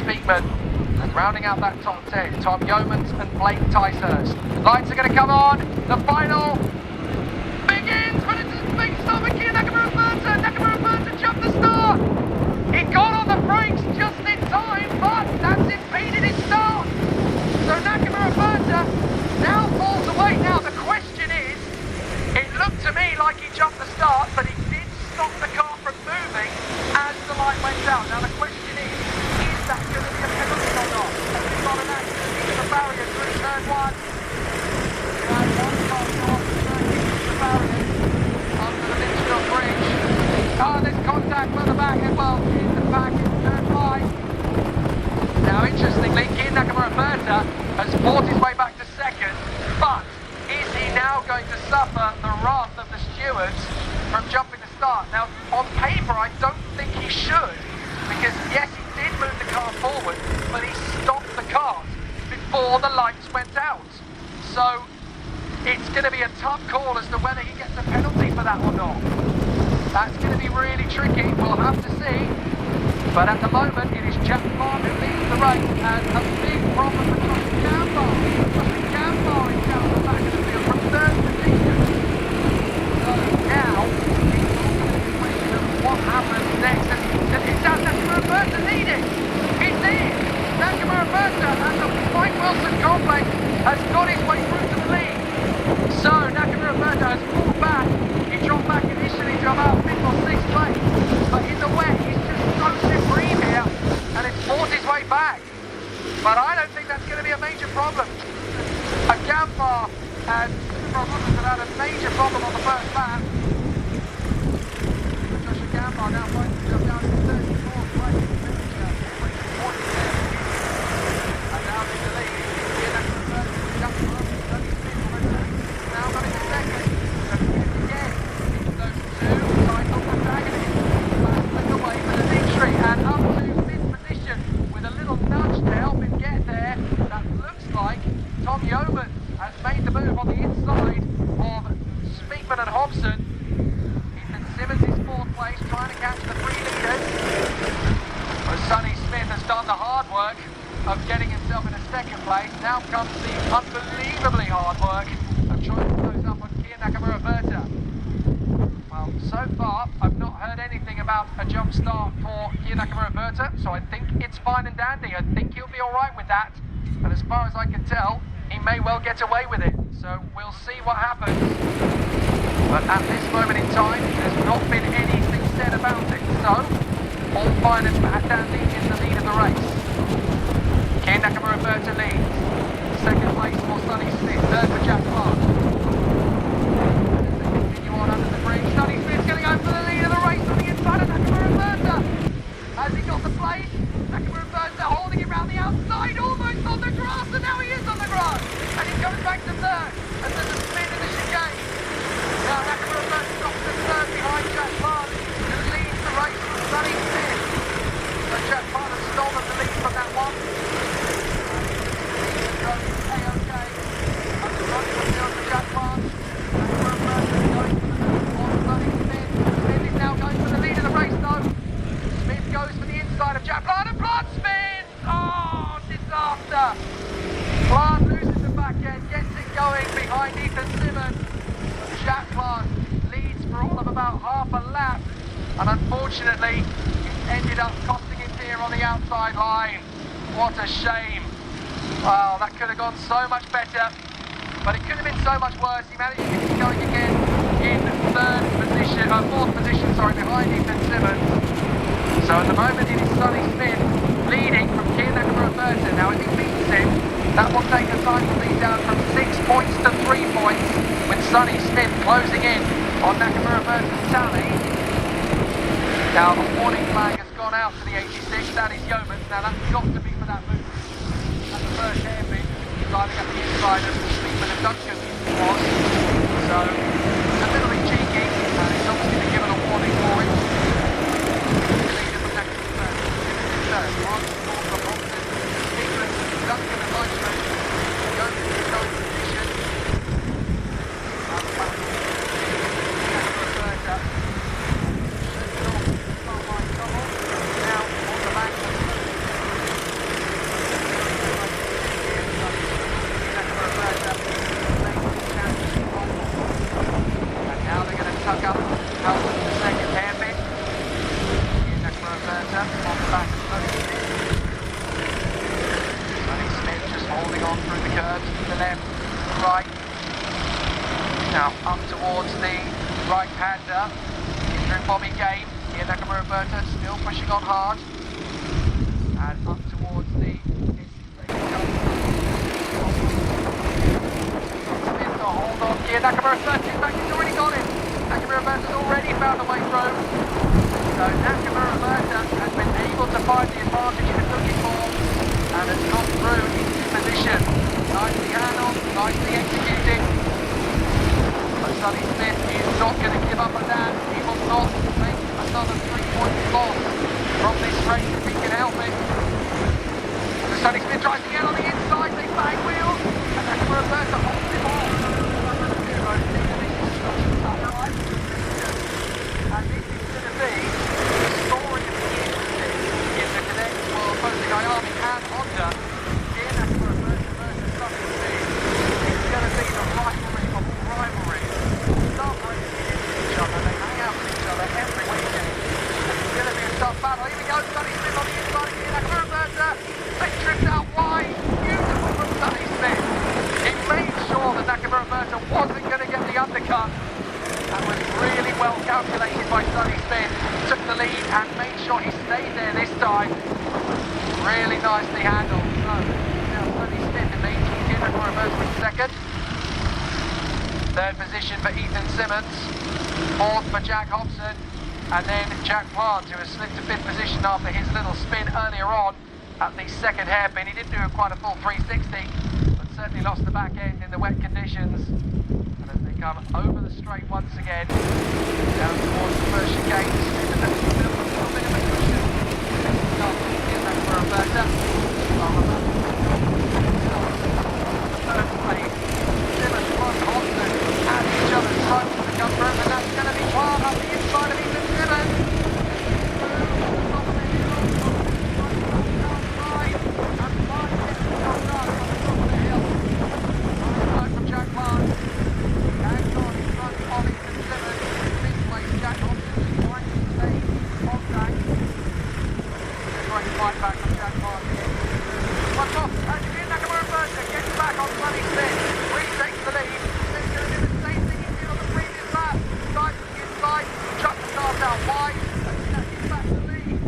SPEAKMAN. And rounding out that top 10, Tom Yeomans and Blake TICEHURST. Lights are going to come on. The final begins, but it's a big stop again. Nakamura jumped the start. He got on the brakes just in time, but that's impeded his start. So Nakamura now falls away. Now the question is, it looked to me like he jumped the start, but he did stop the car from moving as the light went out. Now the question is that going to be a penalty or not? We've got an accident into the barrier through turn 1. And one car off the barrier under the Litchfield Bridge. Oh, there's contact further back as well in the back in turn 5. Now interestingly, Nakamura has fought his way back to second, but is he now going to suffer the wrath of the stewards from jumping the start? Now, on paper, I don't think he should, because yes, he did move the car forward, but he stopped the cars before the lights went out. So, it's going to be a tough call as to whether he gets a penalty for that or not. That's going to be really tricky, we'll have to see. But at the moment, it is Jack Marr who leads the race, and a big problem for Josh Gambar. Josh Gambar is down the back of the field from third position. So now, it's all going to be a question of what happens next. And it's out Nakamura leading. It's in. Nakamura and the Mike Wilson complex has got his way through to the lead. So Nakamura has pulled back. He dropped back initially to about 5th or 6th place. But in the wet, he's just so supreme here, and it's forced his way back. But I don't think that's going to be a major problem. A Gambar and Wilson had a major problem on the first lap. Joshua Gambar now finds himself down to 34th place. And now in the lead. Now running the second. So again, it's those two title protagonists. Away for the victory and up to 5th position with a little nudge to help him get there. That looks like Tom Yeomans has made the move on the inside of SPEAKMAN and HOBSON. Ethan Simmons is 4th place, trying to catch the 3 leaders. But Sonny Smith has done the hard work of getting himself in a 2nd place. Now comes the unbelievably hard work of trying to close up on Nakamura. Well, so far, I've not heard anything about a jump start for Nakamura, so I think it's fine and dandy. I think he'll be alright with that. And as far as I can tell, he may well get away with it. So we'll see what happens. But at this moment in time, there's not been anything said about it. So, all fine and dandy in the lead of the race. Nakamura leads. 2nd place for Sonny Smith. 3rd for Jack Clark. Under the bridge, Sonny Smith's going to go for the lead of the race on the inside of Nakamura. Has he got the place? Nakamura holding it round the outside, almost on the grass, and now he is on the grass. And he goes back to 3rd, and there's a spin in the chicane. Now Nakamura stops to 3rd behind Jack Clark, who leads the race from Sonny Smith. So Jack Clark has stolen the lead from that one. A-OK. Up the front of the field for Jack Clark. Smith is now going for the lead of the race though. Smith goes for the inside of Jack Plant, and Plant spins! Oh, disaster! Plant loses the back end, gets it going behind Ethan Simmons. Jack Plant leads for all of about half a lap, and unfortunately it ended up costing him here on the outside line. What a shame. Well, that could have gone so much better, but it could have been so much worse. He managed to get it going again in 4th position, behind Ethan Simmons. So at the moment it is Sonny Smith leading from Nakamura. Now if he beats him, that will take the time to lead down from 6 points to 3 points, with Sonny Smith closing in on Nakamura's tally. Now the warning flag has gone out to the 86, that is Yeomans. Now that's got to be for that move. That's the first hairpin, driving up the inside of SPEAKMAN and DUNCAN was. So it's a little bit cheeky, and it's obviously been given a warning for it. The leader from Nakamura is third. SPEAKMAN, DUNCAN and LEISHMAN go to the third position. out of the second hairpin. Roberta on the back of Sonny Smith. Sonny Smith just holding on through the curves to the left, to the right. Now up towards the right-hander. Through Bobby Game. Here Roberta still pushing on hard. And up towards the Smith to hold on. Here Roberta, in fact he's already got it. Roberta's already found a way through. So Roberta has been able to find the advantage he was looking for and has gone through into position. Nicely handled, nicely executed. But Sonny Smith is not going to give up on that. He will not make another 3-point loss from this race if he can help it. So Sonny Smith tries to get on the inside, they bang wheels, and Roberta holds him off. And this is going to be the story of the year in the cadet world, both the Army and Honda. In Roberta versus Sonny Smith, it's going to be the rivalry of all rivalries. Start racing into each other, they hang out with each other every weekend. And it's going to be a tough battle. Here we go, Sonny Smith on the inside again. Roberta, they tripped out wide. Beautiful from Sonny Smith. He made sure that Roberta wasn't going to get the undercut. That was really well calculated by Sonny Smith. Took the lead and made sure he stayed there this time. Really nicely handled. So now Sonny Smith in lead. Roberta in second. Third position for Ethan Simmons. Fourth for Jack Hobson. And then Jack Plant, who has slipped to fifth position after his little spin earlier on at the second hairpin. He didn't do quite a full 360, but certainly lost the back end in the wet conditions. Come over the straight once again, down towards the first chicane. Smith a little bit of a cushion. Back for Roberta. Third place. Simmons plus Hobson at each other's sides to come through, and that's going to be Plant up the inside of Ethan Simmons. From Jack Plant. Right back from Jack Martin. Watch off, and Roberta gets back on Sonny Smith. Retakes the lead. Smith's going to do the same thing he did on the previous lap. Side to the inside, chuck the start out wide, and snatches back the lead.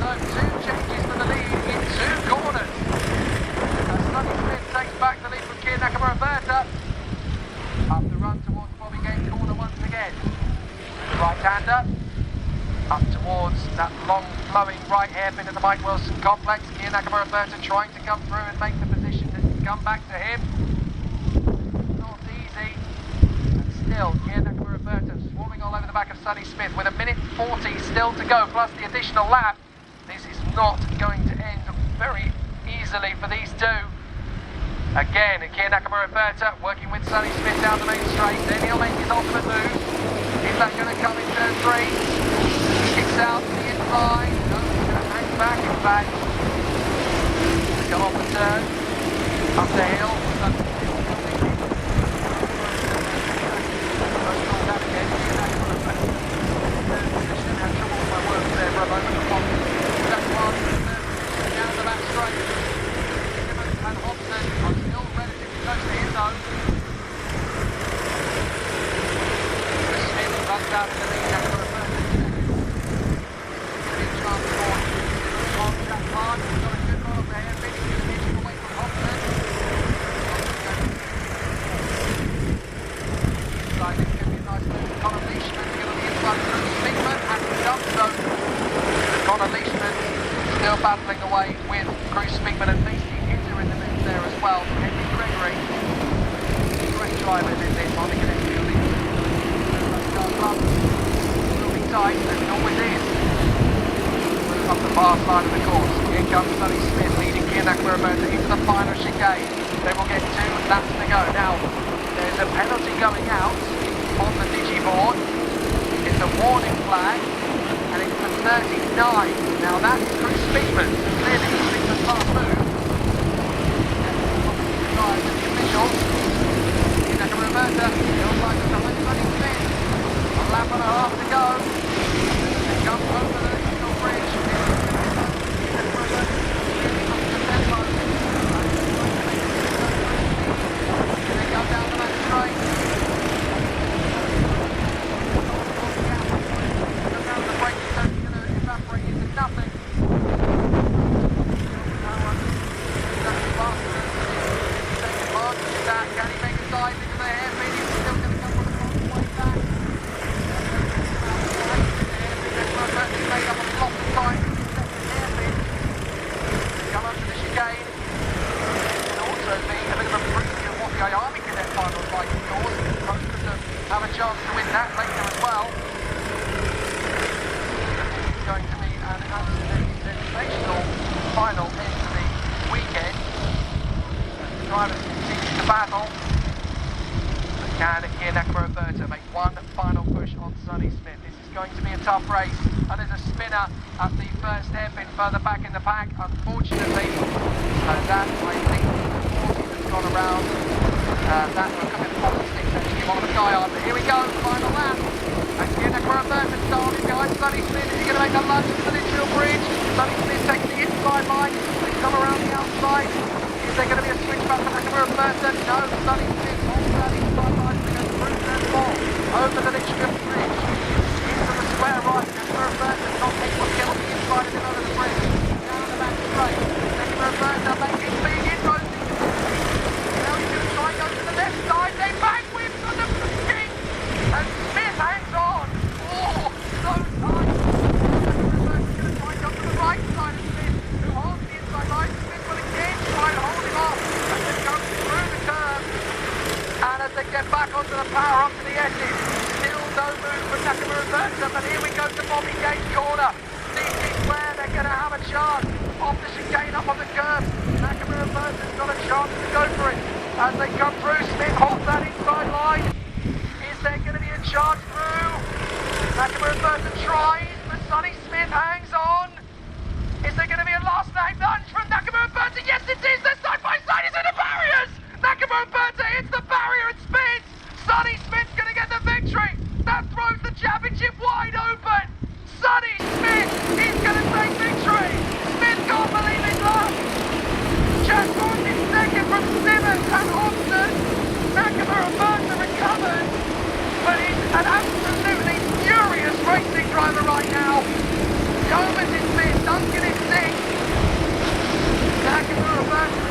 So 2 changes for the lead in 2 corners. As Sonny Smith takes back the lead from Roberta. Up the run towards Bobby Game corner once again. Right-hander. Up towards that long flowing right hairpin at the Mike Wilson complex. Roberta trying to come through and make the position to come back to him. Not easy. And still, Roberta swarming all over the back of Sonny Smith with 1:40 still to go, plus the additional lap. This is not going to end very easily for these two. Again, Roberta working with Sonny Smith down the main straight. Then he'll make his ultimate move. Is that going to come in turn 3? Kicks out to the inside. No, he's going to hang back, in fact. Go off the turn. Up the hill. Down the back straight. Simmons and Hobson are still relatively close to his zone. Smith runs out in the lead. Jack Hart, he's got a good run up there, finishing away from Hobson. Inside, it's going to be a nice move to Connor Leishman, to get on the inside of Cruz Speakman, and he does so. Connor Leishman still battling away with Cruz Speakman, and Macie is in the mix there as well. Henry Gregory, great drivers in this one, they're going to feel these will be tight, as it always is. Up the far side of the course. Here comes Sonny Smith leading Roberta into the final chicane. They will get 2 laps to go. Now, there's a penalty going out on the digiboard. It's a warning flag, and it's for 39. Now that's Cruz Speakman, clearly using the fast move. And the officials. Roberta, still like the Sonny Smith. push on Sonny Smith. This is going to be a tough race, and there's a spinner at the first hairpin further back in the pack. Unfortunately, that I think has gone around. That will come in 46 actually on the Skyard. But here we go, final lap. And here Nakamura Burton starting behind Sonny Smith. Is he going to make a lunge to the Litchfield Bridge? Sonny Smith takes the inside line. They come around the outside. Is there going to be a switch back for Nakamura Burton? No, Sonny Smith holds that inside line to go through turn 4. Over the Litchfield Bridge. Into the square right. Nakamura Burton not able to get on the inside and then over the bridge. Down the back straight. Nakamura Burton making big inroads. Now he's going to try and go to the left side. They bang whips on the king. And Smith hangs on. Oh, so tight. Nakamura Burton's going to try and go to the right side of Smith, who holds the inside line. Smith will again try and hold him off and then go through the curve. And as they get back onto the power, up to the edges, still no move from Nakamura Burton. But here we go to Bobby Gates' corner. This is where they're going to have a chance. Off the chicane, up on the curve. Nakamura Burton's got a chance to go for it. As they come through, Smith holds that inside line. Is there going to be a chance through? Nakamura Burton tries, but Sonny Smith hangs on. Is there going to be a last night lunge from Nakamura Burton? Yes, it is. They're side by side. He's in the barriers. Nakamura Burton hits the barrier and spins. Sonny Smith's going to get the victory. That throws the championship wide open. Sonny Smith is going to take victory. Smith can't believe his luck. Jack Gordon in second from Simmons and Hobson. Nakamura Burton recovered. But he's an absolutely furious racing driver right now. YEOMANS is fifth, Duncan is sixth. Nakamura Burton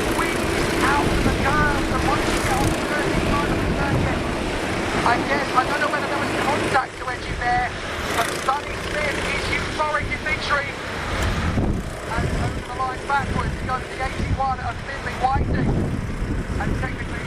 squeezed out of the curves and once you get on the 35 of the circuit. I don't know whether there was contact to edge in there, but Sonny Smith is euphoric in victory. And over the line backwards, he goes to the 81 of Finley Whiting. And technically